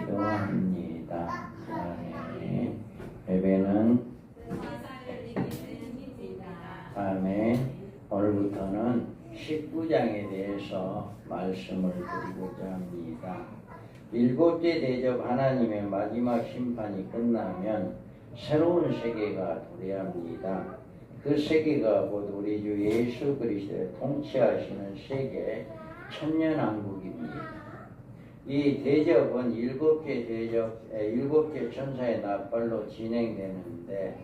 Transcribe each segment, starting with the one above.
기도합니다. 예배는 다음에 오늘부터는 19장에 대해서 말씀을 드리고자 합니다. 일곱째 대접 하나님의 마지막 심판이 끝나면 새로운 세계가 도래합니다. 그 세계가 곧 우리 주 예수 그리스도의 통치하시는 세계 천년왕국입니다. 이 대접은 일곱째 천사의 나팔로 진행되는데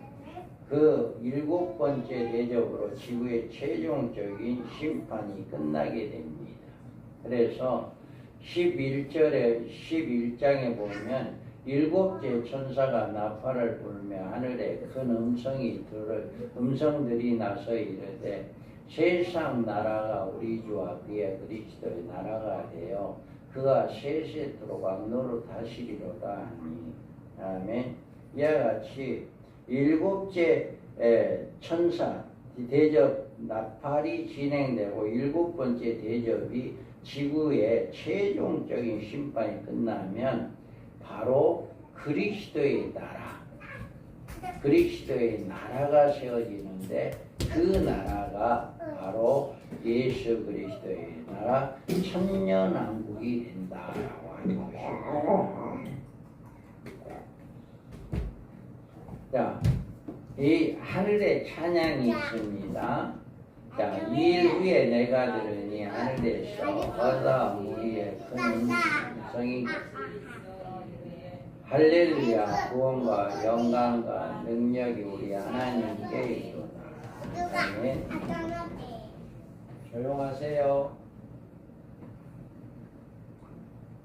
그 일곱 번째 대접으로 지구의 최종적인 심판이 끝나게 됩니다. 그래서 11장에 보면 일곱째 천사가 나팔을 불며 하늘에 큰 음성들이 나서 이르되 세상 나라가 우리 주와 그의 그리스도의 나라가 되어 그가 세세토록 왕노릇하시리로다 하니. 아멘. 이와 같이 일곱째 천사 대접 나팔이 진행되고 일곱 번째 대접이 지구의 최종적인 심판이 끝나면 바로 그리스도의 나라가 세워지는데 그 나라가 바로 예수 그리스도의 나라 천년왕국이 된다라고 하는 것입니다. 자, 이 하늘에 찬양이 있습니다. 자, 2일 후에 내가 들으니 하늘에서 바다 무리의 큰 음성이 할렐루야 구원과 영광과 능력이 우리 하나님께 있도다. 아멘. 조용하세요.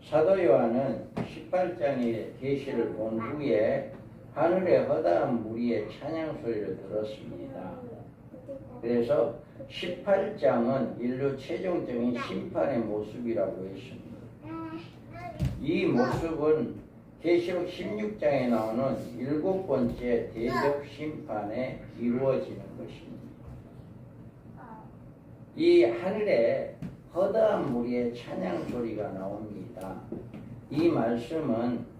사도 요한은 18장의 계시를 본 후에 하늘의 허다한 무리의 찬양 소리를 들었습니다. 그래서 18장은 인류 최종적인 심판의 모습이라고 했습니다. 이 모습은 계시록 16장에 나오는 일곱 번째 대접 심판에 이루어지는 것입니다. 이 하늘에 허다한 무리의 찬양 소리가 나옵니다. 이 말씀은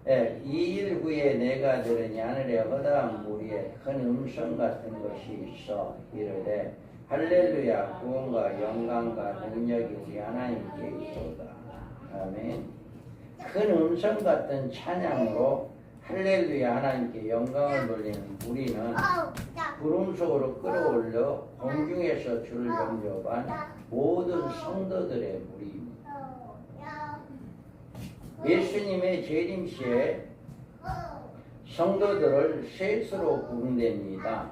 2일 후에 내가 들으니 하늘에 허다한 무리의 큰 음성 같은 것이 있어 이르되 할렐루야 구원과 영광과 능력이 우리 하나님께 있도다. 아멘. 큰 음성 같은 찬양으로 할렐루야 하나님께 영광을 돌리는 우리는 구름 속으로 끌어올려 공중에서 주를 영접한 모든 성도들의 무리입니다. 예수님의 재림시에 성도들을 셋으로 구분됩니다.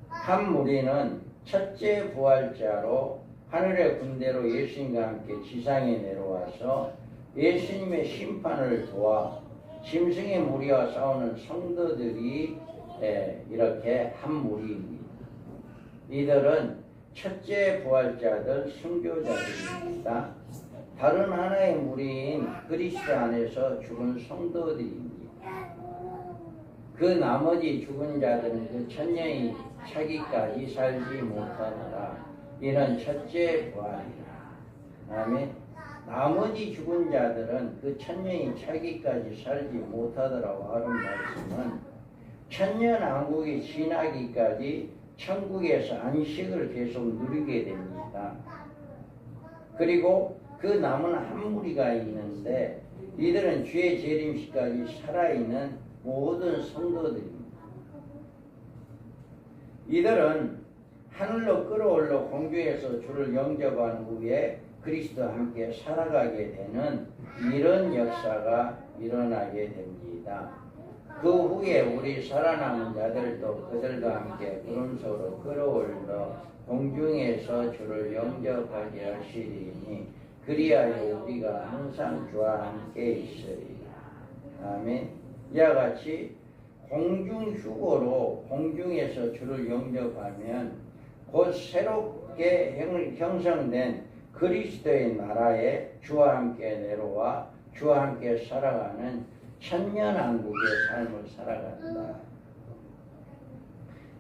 한 무리는 첫째 부활자로 하늘의 군대로 예수님과 함께 지상에 내려와서 예수님의 심판을 도와 짐승의 무리와 싸우는 성도들이 이렇게 한 무리입니다. 이들은 첫째 부활자들 순교자들입니다. 다른 하나의 무리인 그리스도 안에서 죽은 성도들입니다. 그 나머지 죽은 자들은 그 천년이 차기까지 살지 못하느라 이는 첫째 부활이라. 아멘. 나머지 죽은 자들은 그 천년이 차기까지 살지 못하더라고 하는 말씀은 천년왕국이 지나기까지 천국에서 안식을 계속 누리게 됩니다. 그리고 그 남은 한 무리가 있는데 이들은 주의 재림시까지 살아있는 모든 성도들입니다. 이들은 하늘로 끌어올려 공중에서 주를 영접한 후에 그리스도와 함께 살아가게 되는 이런 역사가 일어나게 됩니다. 그 후에 우리 살아남은 자들도 그들과 함께 구름 속으로 끌어올려 공중에서 주를 영접하게 하시리니 그리하여 우리가 항상 주와 함께 있으리라. 아멘. 이와 같이 공중 휴거로 공중에서 주를 영접하면 곧 새롭게 형성된 그리스도의 나라에 주와 함께 내려와 주와 함께 살아가는 천년왕국의 삶을 살아간다.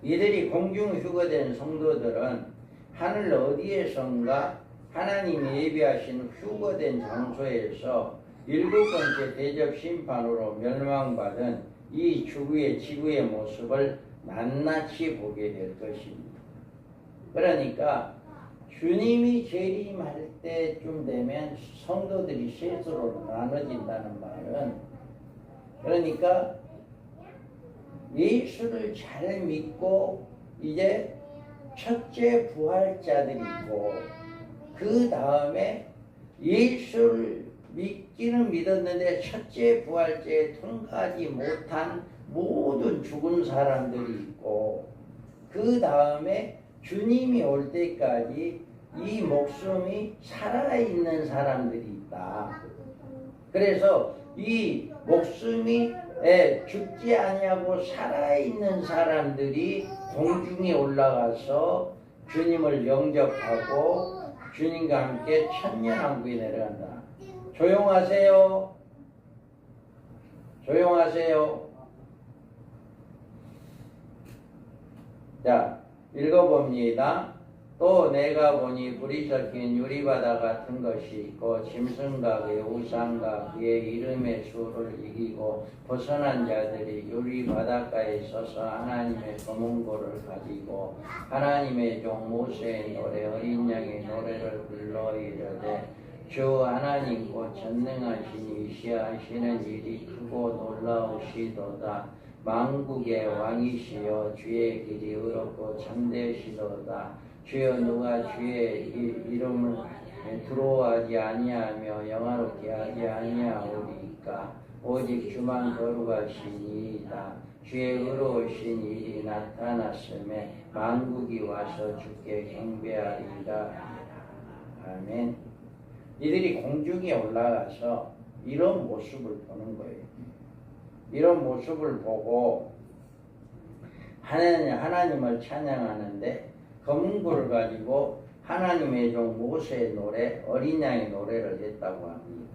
이들이 공중 휴거된 성도들은 하늘 어디에선가 하나님이 예비하신 휴거된 장소에서 일곱 번째 대접 심판으로 멸망받은 이 지구의 모습을 낱낱이 보게 될 것입니다. 그러니까 주님이 재림할 때쯤 되면 성도들이 셋으로 나눠진다는 말은, 그러니까 예수를 잘 믿고 이제 첫째 부활자들이 있고, 그 다음에 예수를 믿기는 믿었는데 첫째 부활제에 통과하지 못한 모든 죽은 사람들이 있고, 그 다음에 주님이 올 때까지 이 목숨이 살아있는 사람들이 있다. 그래서 이 목숨이 죽지 아니하고 살아있는 사람들이 공중에 올라가서 주님을 영접하고 주님과 함께 천년왕국에 내려간다. 조용하세요. 조용하세요. 자, 읽어봅니다. 또 내가 보니 불이 섞인 유리바다 같은 것이 있고 짐승과 그의 우상과 그의 이름의 수를 이기고 벗어난 자들이 유리바닷가에 서서 하나님의 검은고를 가지고 하나님의 종 모세의 노래 어린 양의 노래를 불러 이르되 주 하나님 곧 전능하신 이시하시는 일이 크고 놀라우시도다. 만국의 왕이시여 주의 길이 의롭고 참되시도다. 주여 누가 주의 이름을 두려워하지 아니하며 영화롭게 하지 아니하오리까. 오직 주만 거룩하시니이다. 주의 의로우신 일이 나타났음에 만국이 와서 주께 경배하리라. 아멘. 이들이 공중에 올라가서 이런 모습을 보는 거예요. 이런 모습을 보고 하나님을 찬양하는데 검은고를 가지고 하나님의 종 모세의 노래, 어린 양의 노래를 했다고 합니다.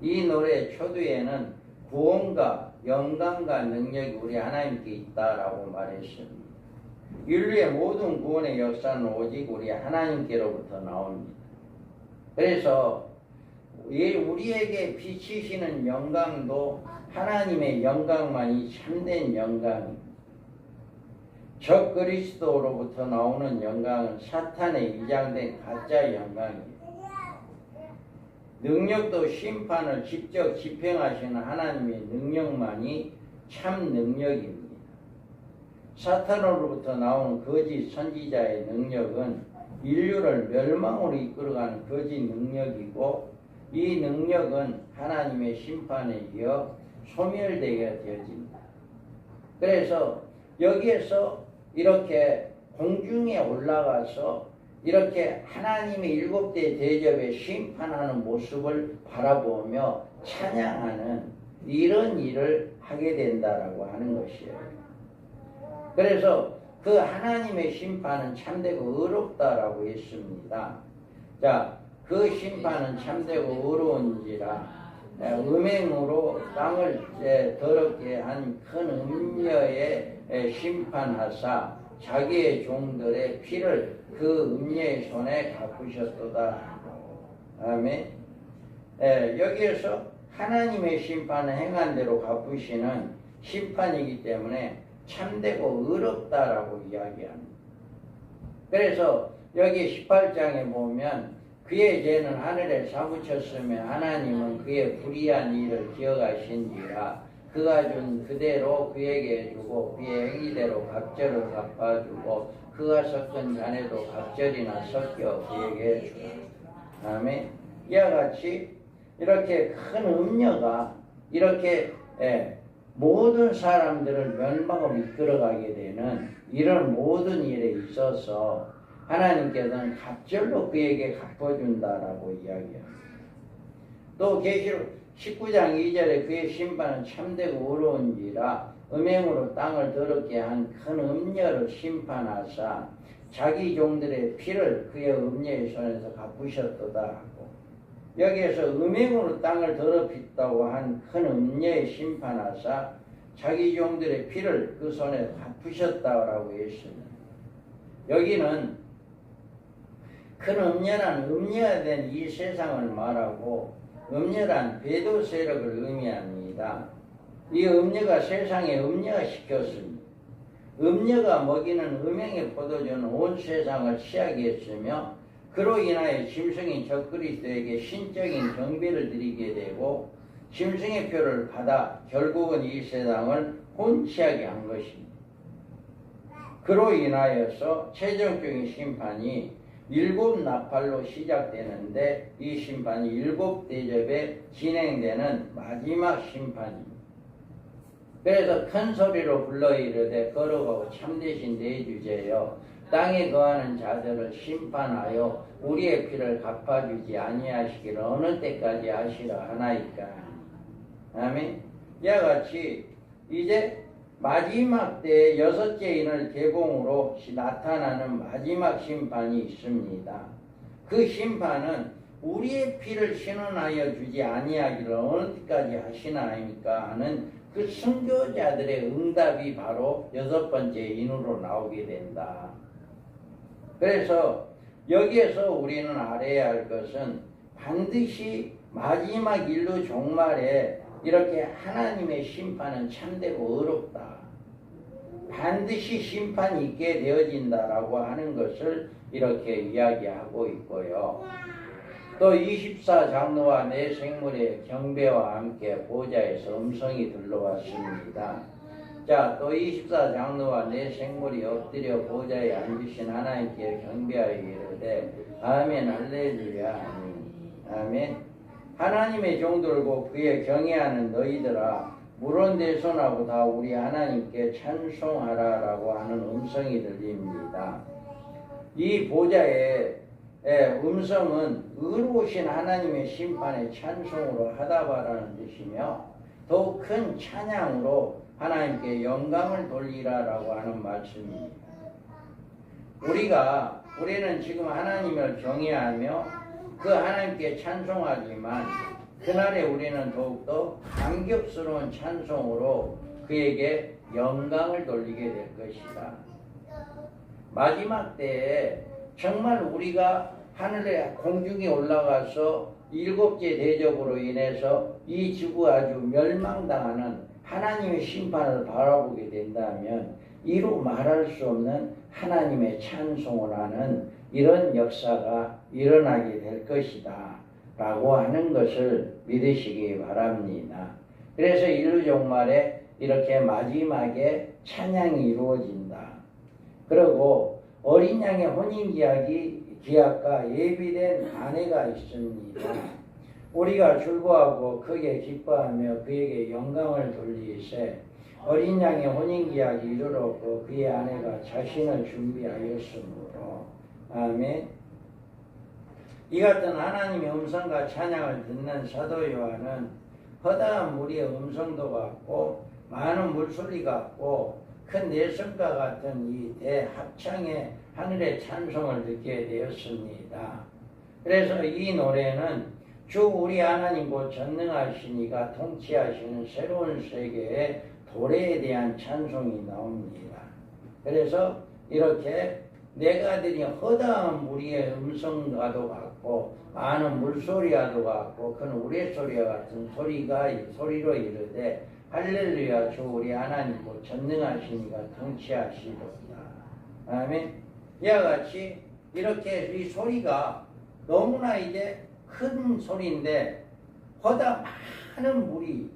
이 노래의 초두에는 구원과 영광과 능력이 우리 하나님께 있다라고 말했습니다. 인류의 모든 구원의 역사는 오직 우리 하나님께로부터 나옵니다. 그래서 우리에게 비치시는 영광도 하나님의 영광만이 참된 영광입니다. 적 그리스도로부터 나오는 영광은 사탄의 위장된 가짜 영광입니다. 능력도 심판을 직접 집행하시는 하나님의 능력만이 참 능력입니다. 사탄으로부터 나오는 거짓 선지자의 능력은 인류를 멸망으로 이끌어가는 거짓 능력이고, 이 능력은 하나님의 심판에 이어 소멸되게 되어집니다. 그래서 여기에서 이렇게 공중에 올라가서 이렇게 하나님의 일곱대 대접에 심판하는 모습을 바라보며 찬양하는 이런 일을 하게 된다라고 하는 것이에요. 그래서 그 하나님의 심판은 참되고 의롭다라고 했습니다. 자, 그 심판은 참되고 의로운지라 음행으로 땅을 더럽게 한 큰 음녀의 심판하사 자기의 종들의 피를 그 음녀의 손에 갚으셨도다. 아멘. 여기에서 하나님의 심판은 행한 대로 갚으시는 심판이기 때문에 참되고 의롭다라고 이야기합니다. 그래서 여기 18장에 보면 그의 죄는 하늘에 사무쳤으며 하나님은 그의 불의한 일을 기억하신지라 그가 준 그대로 그에게 주고 그의 행위대로 갑절을 갚아주고 그가 섞은 잔에도 갑절이나 섞여 그에게 주라. 아멘. 이와 같이 이렇게 큰 음녀가 이렇게 모든 사람들을 멸망으로 이끌어가게 되는 이런 모든 일에 있어서 하나님께서는 갑절로 그에게 갚아준다라고 이야기합니다. 또 계시록 19장 2절에 그의 심판은 참되고 의로운지라 음행으로 땅을 더럽게 한 큰 음녀를 심판하사 자기 종들의 피를 그의 음녀의 손에서 갚으셨도다 하고, 여기에서 음행으로 땅을 더럽혔다고 한 큰 음녀의 심판하사 자기 종들의 피를 그 손에 갚으셨다라고 했습니다. 여기는 큰 음녀란 음녀가 된 이 세상을 말하고 음녀란 배도 세력을 의미합니다. 이 음녀가 세상에 음녀화시켰으니 음녀가 먹이는 음행의 포도주는 온 세상을 취하게 했으며 그로 인하여 짐승인 적그리스도에게 신적인 경배를 드리게 되고 짐승의 표를 받아 결국은 이 세상을 혼취하게 한 것입니다. 그로 인하여서 최종적인 심판이 일곱 나팔로 시작되는데 이 심판이 일곱 대접에 진행되는 마지막 심판입니다. 그래서 큰 소리로 불러 이르되 거룩하고 참되신 내 주제여 땅에 거하는 자들을 심판하여 우리의 피를 갚아주지 아니하시기를 어느 때까지 하시라 하나이까. 아멘. 이와 같이 이제 마지막 때의 여섯째 인을 개봉으로 나타나는 마지막 심판이 있습니다. 그 심판은 우리의 피를 신원하여 주지 아니하기를 어느 때까지 하시나이까 하는 그 선교자들의 응답이 바로 여섯 번째 인으로 나오게 된다. 그래서 여기에서 우리는 알아야 할 것은 반드시 마지막 인류 종말에 이렇게 하나님의 심판은 참되고 어렵다. 반드시 심판이 있게 되어진다라고 하는 것을 이렇게 이야기하고 있고요. 또 24장로와 내 생물의 경배와 함께 보좌에서 음성이 들려왔습니다. 자, 또 24장로와 내 생물이 엎드려 보좌에 앉으신 하나님께 경배하여 이르되 아멘 할렐루야 아멘. 하나님의 종들고 그의 경외하는 너희들아 물은 내 손하고 다 우리 하나님께 찬송하라라고 하는 음성이 들립니다. 이 보좌의 음성은 의로우신 하나님의 심판의 찬송으로 하다바라는 뜻이며 더욱 큰 찬양으로 하나님께 영광을 돌리라라고 하는 말씀입니다. 우리는 지금 하나님을 경외하며 그 하나님께 찬송하지만 그날에 우리는 더욱더 감격스러운 찬송으로 그에게 영광을 돌리게 될 것이다. 마지막 때에 정말 우리가 하늘에 공중에 올라가서 일곱째 대접으로 인해서 이 지구가 아주 멸망당하는 하나님의 심판을 바라보게 된다면 이루 말할 수 없는 하나님의 찬송을 하는 이런 역사가 일어나게 될 것이다 라고 하는 것을 믿으시기 바랍니다. 그래서 인류 종말에 이렇게 마지막에 찬양이 이루어진다. 그리고 어린 양의 혼인기약과 예비된 아내가 있습니다. 우리가 즐거워하고 크게 기뻐하며 그에게 영광을 돌리세 어린 양의 혼인기약이 이르렀고 그의 아내가 자신을 준비하였으므로 아멘. 이 같은 하나님의 음성과 찬양을 듣는 사도 요한은 허다한 무리의 음성도 같고 많은 물소리 같고 큰 내성과 같은 이 대합창의 하늘의 찬송을 듣게 되었습니다. 그래서 이 노래는 주 우리 하나님 곧 전능하신 이가 통치하시는 새로운 세계의 도래에 대한 찬송이 나옵니다. 그래서 이렇게 내가 들이 허다한 무리의 음성과도 같고 많은 물소리와도 같고 큰 우레소리와 같은 소리로 이르되 할렐루야 주 우리 하나님 곧 전능하신 이가 통치하시도다. 아멘. 이와 같이 이렇게 이 소리가 너무나 이제 큰 소리인데 많은 물이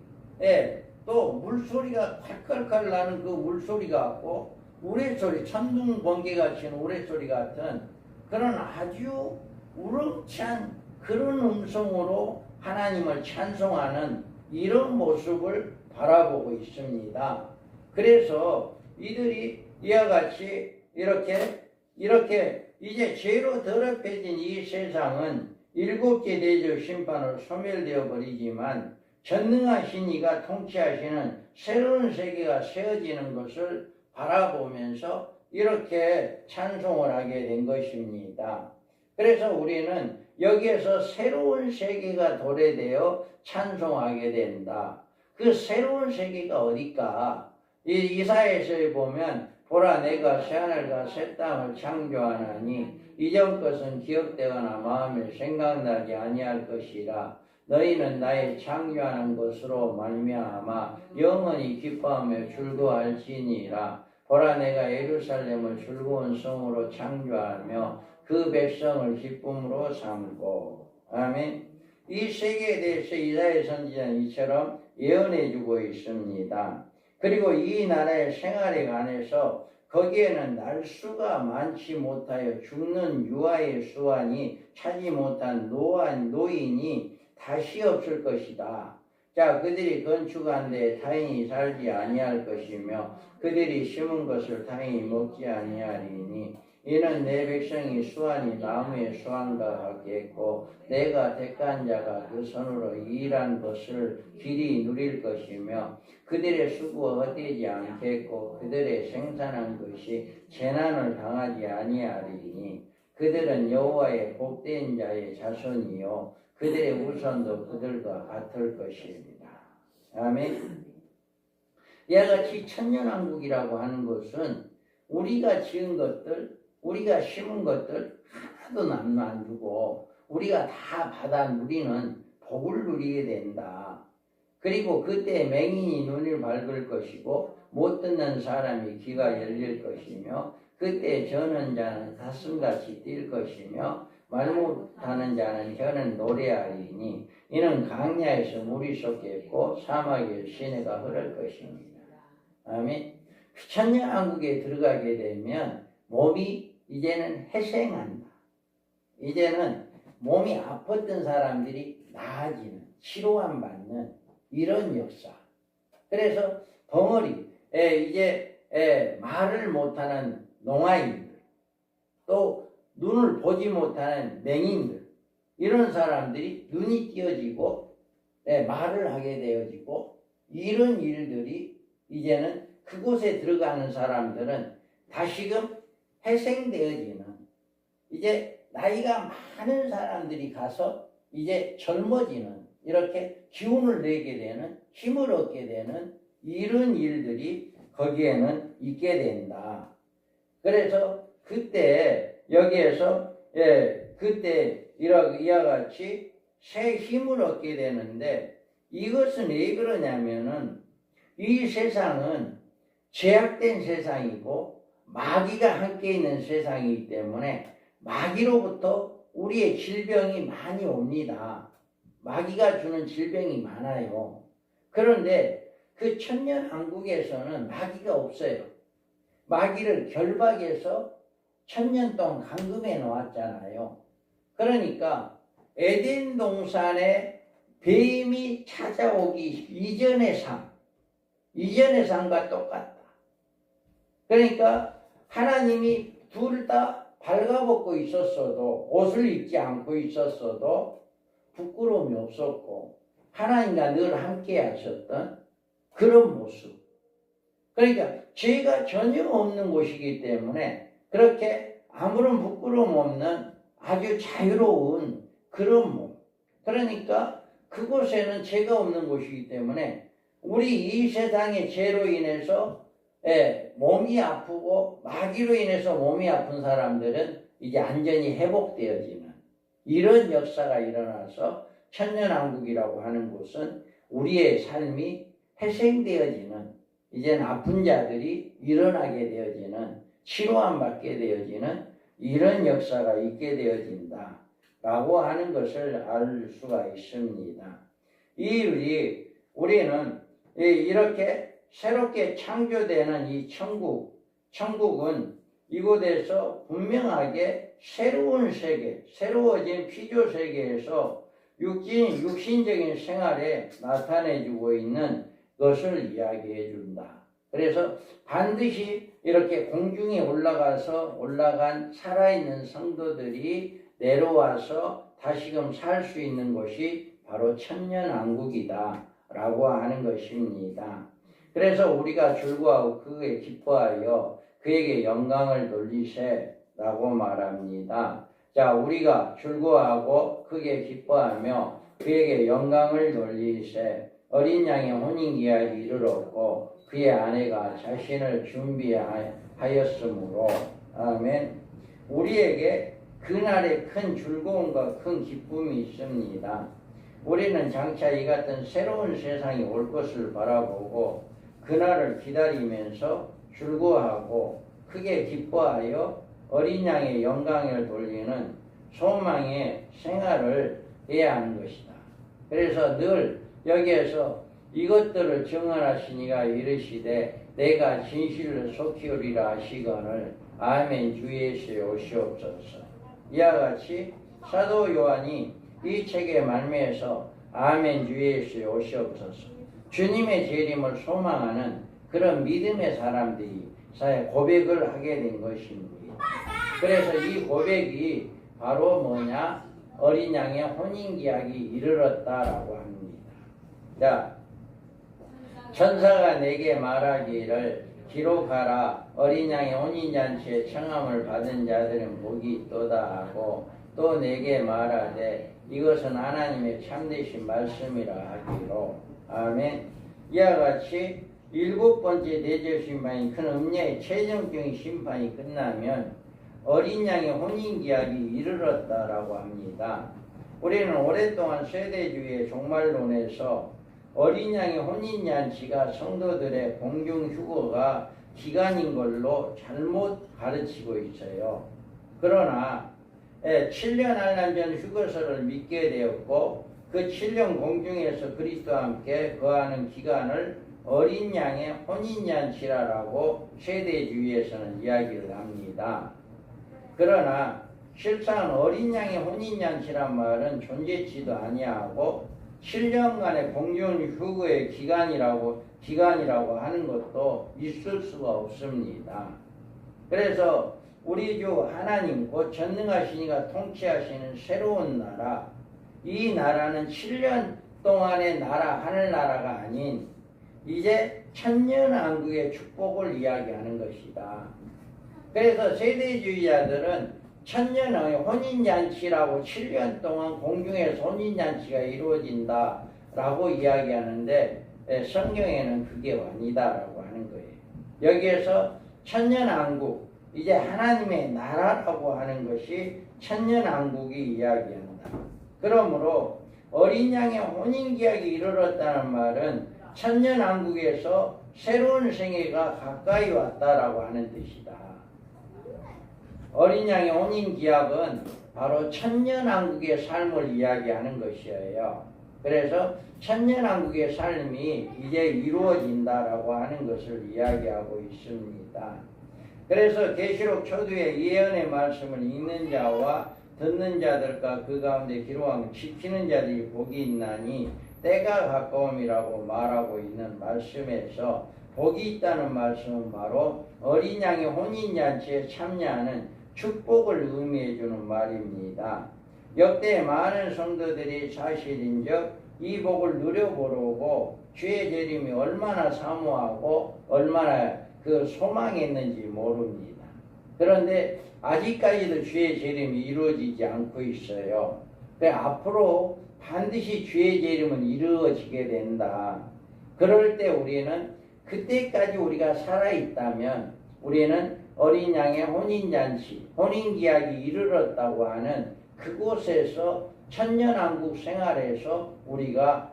또 물소리가 콸콸콸 나는 그 물소리 같고 우레소리 천둥 번개가 치는 우레소리 같은 그런 아주 우렁찬 그런 음성으로 하나님을 찬송하는 이런 모습을 바라보고 있습니다. 그래서 이들이 이와 같이 이렇게 이제 죄로 더럽혀진 이 세상은 일곱째 대접 심판으로 소멸되어 버리지만 전능하신 이가 통치하시는 새로운 세계가 세워지는 것을 바라보면서 이렇게 찬송을 하게 된 것입니다. 그래서 우리는 여기에서 새로운 세계가 도래되어 찬송하게 된다. 그 새로운 세계가 어딜까? 이사야서에 보면 보라 내가 새하늘과 새 땅을 창조하나니 이전 것은 기억되거나 마음에 생각나지 아니할 것이라 너희는 나의 창조하는 것으로 말미암아 영원히 기뻐하며 즐거워할지니라. 보라, 내가 예루살렘을 즐거운 성으로 창조하며 그 백성을 기쁨으로 삼고. 아멘. 이 세계에 대해서 이사야 선지자는 이처럼 예언해주고 있습니다. 그리고 이 나라의 생활에 관해서 거기에는 날수가 많지 못하여 죽는 유아의 수완이 차지 못한 노인이 다시 없을 것이다. 자, 그들이 건축한 데 타인이 살지 아니할 것이며 그들이 심은 것을 타인이 먹지 아니하리니 이는 내 백성이 수완이 나무의 수완과 같겠고 내가 택한 자가 그 손으로 일한 것을 길이 누릴 것이며 그들의 수고가 헛되지 않겠고 그들의 생산한 것이 재난을 당하지 아니하리니 그들은 여호와의 복된 자의 자손이요 그들의 후손도 그들과 같을 것입니다. 아멘. 이와 같이 천년왕국이라고 하는 것은 우리가 지은 것들, 우리가 심은 것들 하나도 남안 두고 우리가 다 받아 누리는 복을 누리게 된다. 그리고 그때 맹인이 눈을 밝을 것이고 못 듣는 사람이 귀가 열릴 것이며 그때 저는 자는 가슴같이 뛸 것이며 말 못하는 자는 혀는 노래하리니 이는 강야에서 물이 솟겠고 사막에 시내가 흐를 것입니다. 아멘. 천년왕국에 들어가게 되면 몸이 이제는 회생한다. 이제는 몸이 아팠던 사람들이 나아지는, 치료함 받는 이런 역사. 그래서 벙어리, 이제 말을 못하는 농아인들, 또 눈을 보지 못하는 맹인들, 이런 사람들이 눈이 띄어지고 말을 하게 되어지고 이런 일들이 이제는 그곳에 들어가는 사람들은 다시금 회생되어지는, 이제 나이가 많은 사람들이 가서 이제 젊어지는, 이렇게 기운을 내게 되는, 힘을 얻게 되는 이런 일들이 거기에는 있게 된다. 그래서 그때 여기에서 그때 이와 같이 새 힘을 얻게 되는데 이것은 왜 그러냐면은 이 세상은 제약된 세상이고 마귀가 함께 있는 세상이기 때문에 마귀로부터 우리의 질병이 많이 옵니다. 마귀가 주는 질병이 많아요. 그런데 그 천년왕국에서는 마귀가 없어요. 마귀를 결박해서 천년 동안 감금해 놓았잖아요. 그러니까 에덴 동산에 뱀이 찾아오기 이전의 삶과 똑같다. 그러니까 하나님이 둘 다 발가벗고 있었어도, 옷을 입지 않고 있었어도 부끄러움이 없었고 하나님과 늘 함께 하셨던 그런 모습. 그러니까 죄가 전혀 없는 곳이기 때문에 그렇게 아무런 부끄러움 없는 아주 자유로운 그런 몸. 그러니까 그곳에는 죄가 없는 곳이기 때문에 우리 이 세상의 죄로 인해서 몸이 아프고 마귀로 인해서 몸이 아픈 사람들은 이제 완전히 회복되어지는 이런 역사가 일어나서 천년왕국이라고 하는 곳은 우리의 삶이 회생되어지는, 이제는 아픈 자들이 일어나게 되어지는, 치료함 받게 되어지는 이런 역사가 있게 되어진다 라고 하는 것을 알 수가 있습니다. 우리는 이렇게 새롭게 창조되는 이 천국은 이곳에서 분명하게 새로운 세계, 새로워진 피조 세계에서 육신적인 생활에 나타내주고 있는 것을 이야기해 준다. 그래서 반드시 이렇게 공중에 올라간 살아있는 성도들이 내려와서 다시금 살 수 있는 곳이 바로 천년왕국이다 라고 하는 것입니다. 그래서 우리가 즐거워하고 그에 기뻐하여 그에게 영광을 돌리세 라고 말합니다. 자, 우리가 즐거워하고 크게 기뻐하며 그에게 영광을 돌리세. 어린 양의 혼인기한이 이르렀고 그의 아내가 자신을 준비하였으므로. 아멘. 우리에게 그날에 큰 즐거움과 큰 기쁨이 있습니다. 우리는 장차 이 같은 새로운 세상이 올 것을 바라보고 그날을 기다리면서 즐거워하고 크게 기뻐하여 어린 양의 영광을 돌리는 소망의 생활을 해야 하는 것이다. 그래서 늘 여기에서 이것들을 증언하시니가 이르시되 내가 진실을 속히오리라 하시거늘 아멘 주 예수에 오시옵소서. 이와 같이 사도 요한이 이 책의 말미에서 아멘 주 예수에 오시옵소서 주님의 재림을 소망하는 그런 믿음의 사람들이 고백을 하게 된 것입니다. 그래서 이 고백이 바로 뭐냐? 어린 양의 혼인기약이 이르렀다라고 합니다. 자, 천사가 내게 말하기를 기록하라. 어린 양의 혼인잔치에 청함을 받은 자들은 복이 있도다 하고 또 내게 말하되 이것은 하나님의 참되신 말씀이라 하기로. 아멘. 이와 같이 7번째 대접 심판인 큰 음녀의 최종적인 심판이 끝나면 어린 양의 혼인기약이 이르렀다라고 합니다. 우리는 오랫동안 세대주의의 종말론에서 어린 양의 혼인잔치가 성도들의 공중휴거가 기간인 걸로 잘못 가르치고 있어요. 그러나 7년 한란전 휴거서를 믿게 되었고 그 7년 공중에서 그리스도와 함께 거하는 기간을 어린 양의 혼인잔치라고 세대주의에서는 이야기를 합니다. 그러나 실상 어린 양의 혼인잔치란 말은 존재치도 아니하고 7년간의 공중휴거의 기간이라고 하는 것도 있을 수가 없습니다. 그래서 우리 주 하나님 곧 전능하시니가 통치하시는 새로운 나라, 이 나라는 7년 동안의 나라, 하늘나라가 아닌 이제 천년왕국의 축복을 이야기하는 것이다. 그래서 세대주의자들은 천년왕의 혼인잔치라고 7년 동안 공중에서 혼인잔치가 이루어진다라고 이야기하는데 성경에는 그게 아니다라고 하는 거예요. 여기에서 천년왕국, 이제 하나님의 나라라고 하는 것이 천년왕국이 이야기한다. 그러므로 어린 양의 혼인기약이 이르렀다는 말은 천년왕국에서 새로운 생애가 가까이 왔다라고 하는 뜻이다. 어린 양의 혼인기약은 바로 천년왕국의 삶을 이야기하는 것이에요. 그래서 천년왕국의 삶이 이제 이루어진다라고 하는 것을 이야기하고 있습니다. 그래서 계시록 초두에 예언의 말씀을 읽는 자와 듣는 자들과 그 가운데 기록하고 지키는 자들이 복이 있나니 때가 가까움이라고 말하고 있는 말씀에서 복이 있다는 말씀은 바로 어린 양의 혼인잔치에 참여하는 축복을 의미해 주는 말입니다. 역대 많은 성도들이 사실인즉 이 복을 누려보려고 주의 재림이 얼마나 사모하고 얼마나 그 소망했는지 모릅니다. 그런데 아직까지도 주의 재림이 이루어지지 않고 있어요. 앞으로 반드시 주의 재림은 이루어지게 된다. 그럴 때 우리는 그때까지 우리가 살아있다면 우리는 어린 양의 혼인잔치, 혼인기약이 이르렀다고 하는 그곳에서 천년왕국 생활에서 우리가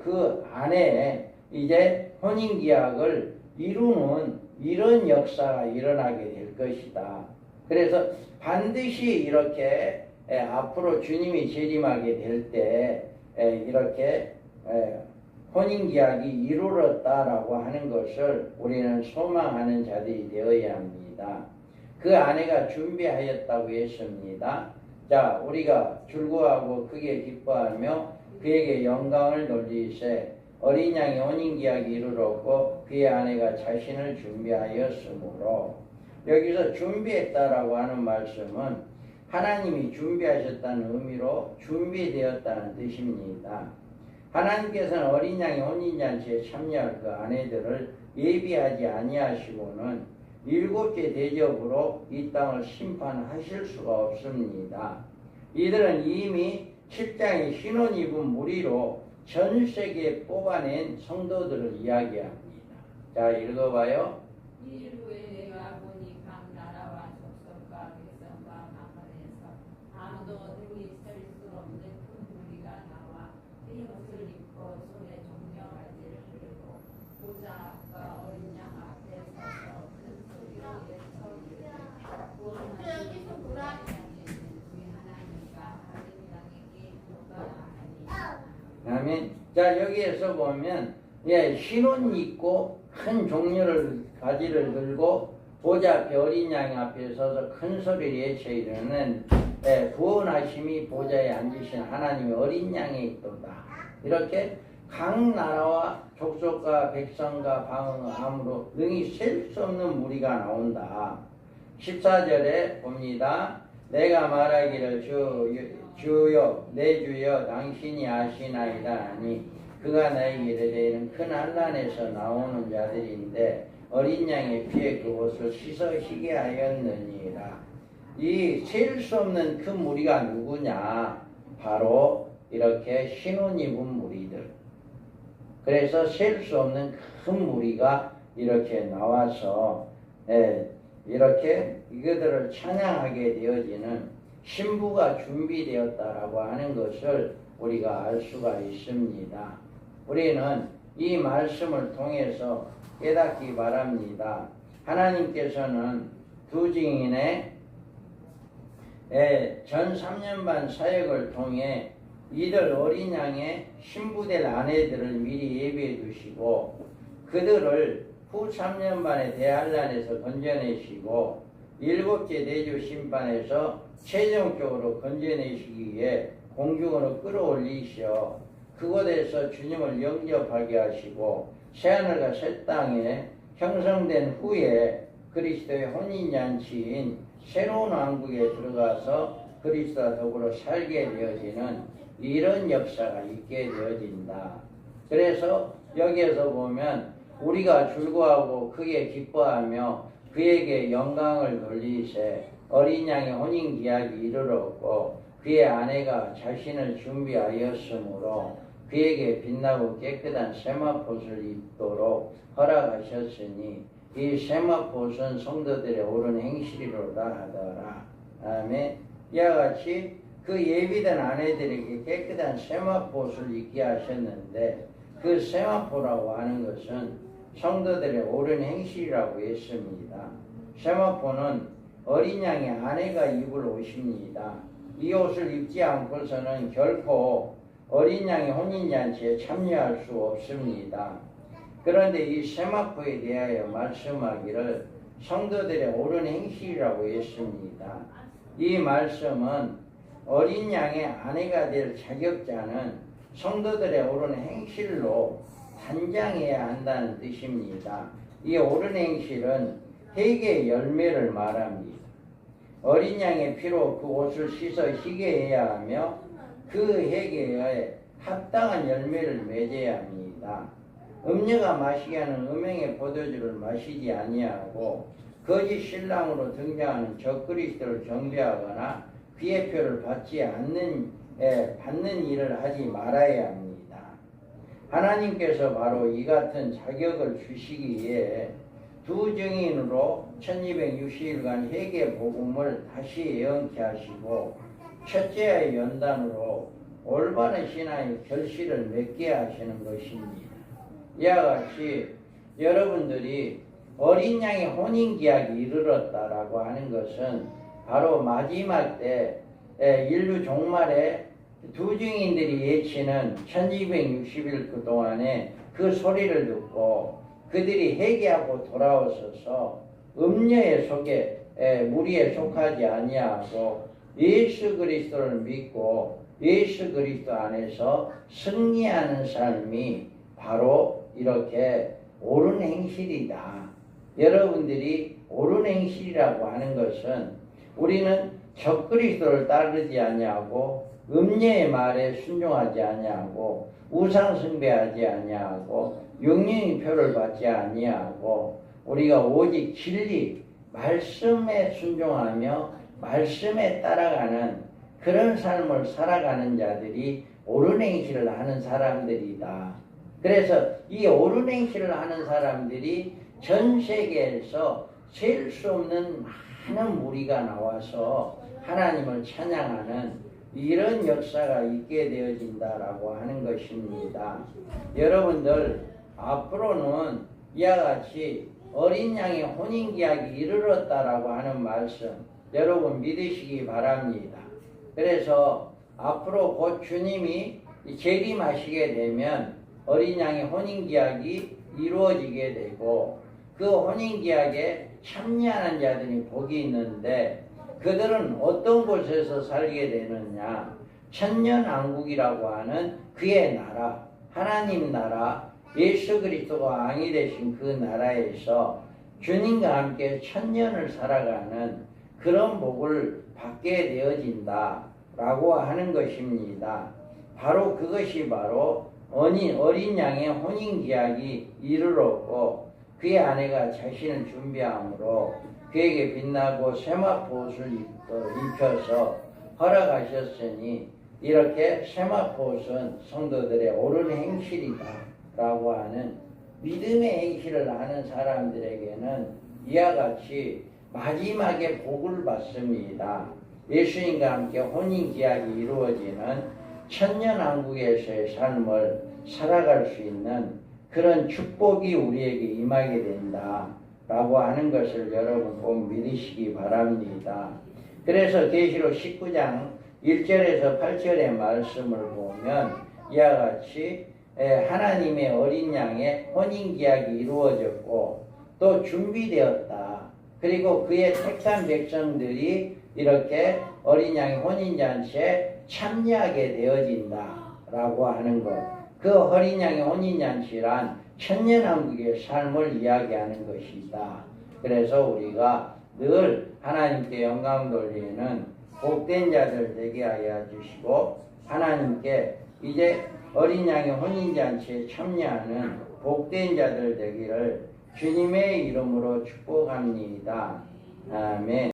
그 안에 이제 혼인기약을 이루는 이런 역사가 일어나게 될 것이다. 그래서 반드시 이렇게 앞으로 주님이 재림하게 될 때 이렇게 혼인기약이 이루어졌다라고 하는 것을 우리는 소망하는 자들이 되어야 합니다. 그 아내가 준비하였다고 했습니다. 자, 우리가 즐거워하고 크게 기뻐하며 그에게 영광을 돌리세 어린 양의 혼인기약이 이르렀고 그의 아내가 자신을 준비하였으므로 여기서 준비했다라고 하는 말씀은 하나님이 준비하셨다는 의미로 준비되었다는 뜻입니다. 하나님께서는 어린 양의 혼인잔치에 참여할 그 아내들을 예비하지 아니하시고는 7째 대접으로 이 땅을 심판하실 수가 없습니다. 이들은 이미 7장의 신혼 입은 무리로 전 세계에 뽑아낸 성도들을 이야기합니다. 자, 읽어봐요. 이후에 내가 보니 각 나라와 족속과 백성과 만민에서 아무도 능히 설 수 없는 큰 무리가 나와 자, 여기에서 보면, 예, 흰옷 입고 큰 종려를 가지를 들고 보좌 앞에 어린 양 앞에 서서 큰 소리를 외쳐 이르는 구원하심이 보좌에 앉으신 하나님의 어린 양에 있도다. 이렇게 각 나라와 족속과 백성과 방언함으로 능히 셀 수 없는 무리가 나온다. 14절에 봅니다. 내가 말하기를 주여 내 주여 당신이 아시나이다 하니 그가 나에게 이르되 큰 환난에서 나오는 자들인데 어린 양의 피에 그곳을 씻어 희게 하였느니라. 이 셀 수 없는 그 무리가 누구냐? 바로 이렇게 흰옷 입은 무리들. 그래서 셀 수 없는 큰 무리가 이렇게 나와서 이렇게 이것들을 찬양하게 되어지는 신부가 준비되었다라고 하는 것을 우리가 알 수가 있습니다. 우리는 이 말씀을 통해서 깨닫기 바랍니다. 하나님께서는 두 증인의 전 3년 반 사역을 통해 이들 어린 양의 신부될 아내들을 미리 예비해 두시고 그들을 후 3년 반의 대환란에서 건져내시고 일곱째 내주 심판에서 최종적으로 건져내시기 위해 공중으로 끌어올리셔 그곳에서 주님을 영접하게 하시고 새하늘과 새 땅에 형성된 후에 그리스도의 혼인잔치인 새로운 왕국에 들어가서 그리스도와 더불어 살게 되어지는 이런 역사가 있게 되어진다. 그래서 여기에서 보면 우리가 즐거워하고 크게 기뻐하며 그에게 영광을 돌리세 어린 양의 혼인 기약이 이르렀고 그의 아내가 자신을 준비하였으므로 그에게 빛나고 깨끗한 세마포를 입도록 허락하셨으니 이 세마포는 성도들의 옳은 행실이로다 하더라. 아멘. 이와 같이 그 예비된 아내들에게 깨끗한 세마포를 입게 하셨는데 그 세마포라고 하는 것은 성도들의 옳은 행실이라고 했습니다. 세마포는 어린 양의 아내가 입을 옷입니다. 이 옷을 입지 않고서는 결코 어린 양의 혼인잔치에 참여할 수 없습니다. 그런데 이 세마포에 대하여 말씀하기를 성도들의 옳은 행실이라고 했습니다. 이 말씀은 어린 양의 아내가 될 자격자는 성도들의 옳은 행실로 단장해야 한다는 뜻입니다. 이 옳은 행실은 회개의 열매를 말합니다. 어린 양의 피로 그 옷을 씻어 희게 해야 하며 그 회개에 합당한 열매를 맺어야 합니다. 음녀가 마시게 하는 음행의 포도주를 마시지 아니하고 거짓 신랑으로 등장하는 적그리스도를 경배하거나 그의 표를 받는 일을 하지 말아야 합니다. 하나님께서 바로 이 같은 자격을 주시기 위해 두 증인으로 1260일간 회개 복음을 다시 예언케 하시고 첫째의 연단으로 올바른 신앙의 결실을 맺게 하시는 것입니다. 이와 같이 여러분들이 어린 양의 혼인기약이 이르렀다라고 하는 것은 바로 마지막 때 인류 종말에 두 증인들이 예치는 1260일 그동안에 그 소리를 듣고 그들이 회개하고 돌아오셔서 음녀의 무리에 속하지 아니하고 예수 그리스도를 믿고 예수 그리스도 안에서 승리하는 삶이 바로 이렇게 옳은 행실이다. 여러분들이 옳은 행실이라고 하는 것은 우리는 적그리스도를 따르지 아니하고 음녀의 말에 순종하지 아니하고 우상 숭배하지 아니하고 영령의 표를 받지 아니하고 우리가 오직 진리 말씀에 순종하며 말씀에 따라가는 그런 삶을 살아가는 자들이 옳은 행실을 하는 사람들이다. 그래서 이 옳은 행실을 하는 사람들이 전 세계에서 셀 수 없는 많은 무리가 나와서 하나님을 찬양하는 이런 역사가 있게 되어진다라고 하는 것입니다. 여러분들 앞으로는 이와 같이 어린 양의 혼인기약이 이르렀다라고 하는 말씀 여러분 믿으시기 바랍니다. 그래서 앞으로 곧 주님이 이 재림하시게 되면 어린 양의 혼인계약이 이루어지게 되고 그 혼인계약에 참여하는 자들이 복이 있는데 그들은 어떤 곳에서 살게 되느냐? 천년왕국이라고 하는 그의 나라, 하나님 나라, 예수 그리스도가 왕이 되신 그 나라에서 주님과 함께 천년을 살아가는 그런 복을 받게 되어진다라고 하는 것입니다. 바로 그것이 바로 어린 양의 혼인계약이 이르렀고 그의 아내가 자신을 준비함으로 그에게 빛나고 세마포 옷을 입혀서 허락하셨으니 이렇게 세마포 옷은 성도들의 옳은 행실이다 라고 하는 믿음의 행실을 하는 사람들에게는 이와 같이 마지막에 복을 받습니다. 예수님과 함께 혼인계약이 이루어지는 천년왕국에서의 삶을 살아갈 수 있는 그런 축복이 우리에게 임하게 된다 라고 하는 것을 여러분 꼭 믿으시기 바랍니다. 그래서 계시록 19장 1절에서 8절의 말씀을 보면 이와 같이 하나님의 어린 양의 혼인계약이 이루어졌고 또 준비되었다. 그리고 그의 택한 백성들이 이렇게 어린 양의 혼인잔치에 참여하게 되어진다 라고 하는 것. 그 어린 양의 혼인잔치란 천년왕국의 삶을 이야기하는 것이다. 그래서 우리가 늘 하나님께 영광 돌리는 복된 자들 되게 하여 주시고 하나님께 이제 어린 양의 혼인잔치에 참여하는 복된 자들 되기를 주님의 이름으로 축복합니다. 아멘.